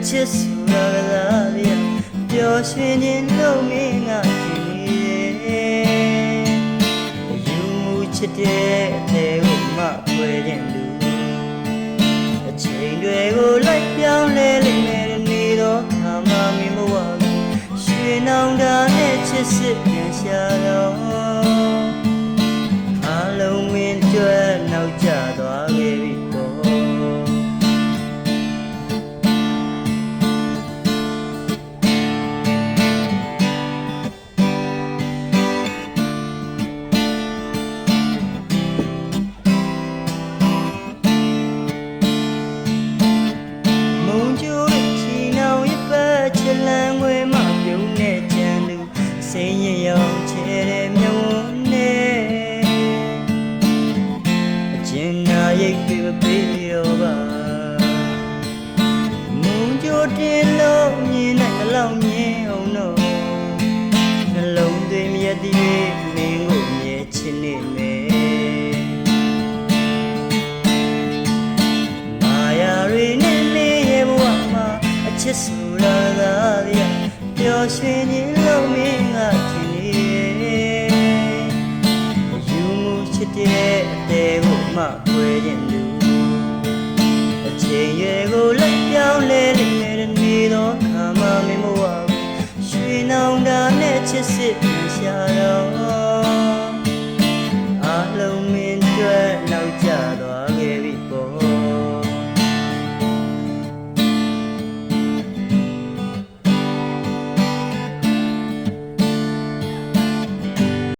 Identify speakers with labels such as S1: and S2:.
S1: ချစ်ဆိုတာကစားရပျော်ရွှင်ခြင်းလုံးမင်းငါကြည့်နေယူမှုချစ်တဲ့အသေးကိုမှခွဲခြင်းလူအချိန်တွေကိုလိုက်ပြောင်းလဲလိမ့်မယ်နေတော့ခါမှမင်းဘဝရွှေနောင်တာနဲ့ချစ်စစ်ပြန်ရှာတော့အားလုံးဝင်းကျွတ်နောက်ကျသွားခဲ့ပြီစိတ်ရရောက်ချဲတဲ့မြုံနဲ့အကျဉ်းနာရိတ်တွေပေးရောပါမုံကြိုတင်လို့မြင်နိုင်မလောက်မြင်အောင်တော့နှလုံးသွင်းမြတ်တည်းမင်းကိုမြဲချင်နေမယ်မာယာရီနဲ့နေရဲ့ဘဝမှာအချစ်ဆိုတာသာရပျော်ရွှင်ခြင်းလုံးမင်းငါကြည့်နေယူမှုချစ်တဲ့အသေးကိုမှခွဲခြင်းလူအချိန်ရွယ်ကိုလိုက်ပြောင်းလဲလိမ့်မယ်နေတော့ခါမှမင်းမဝရွှေနောင်တာနဲ့ချစ်စစ်ပြန်ရှာတော့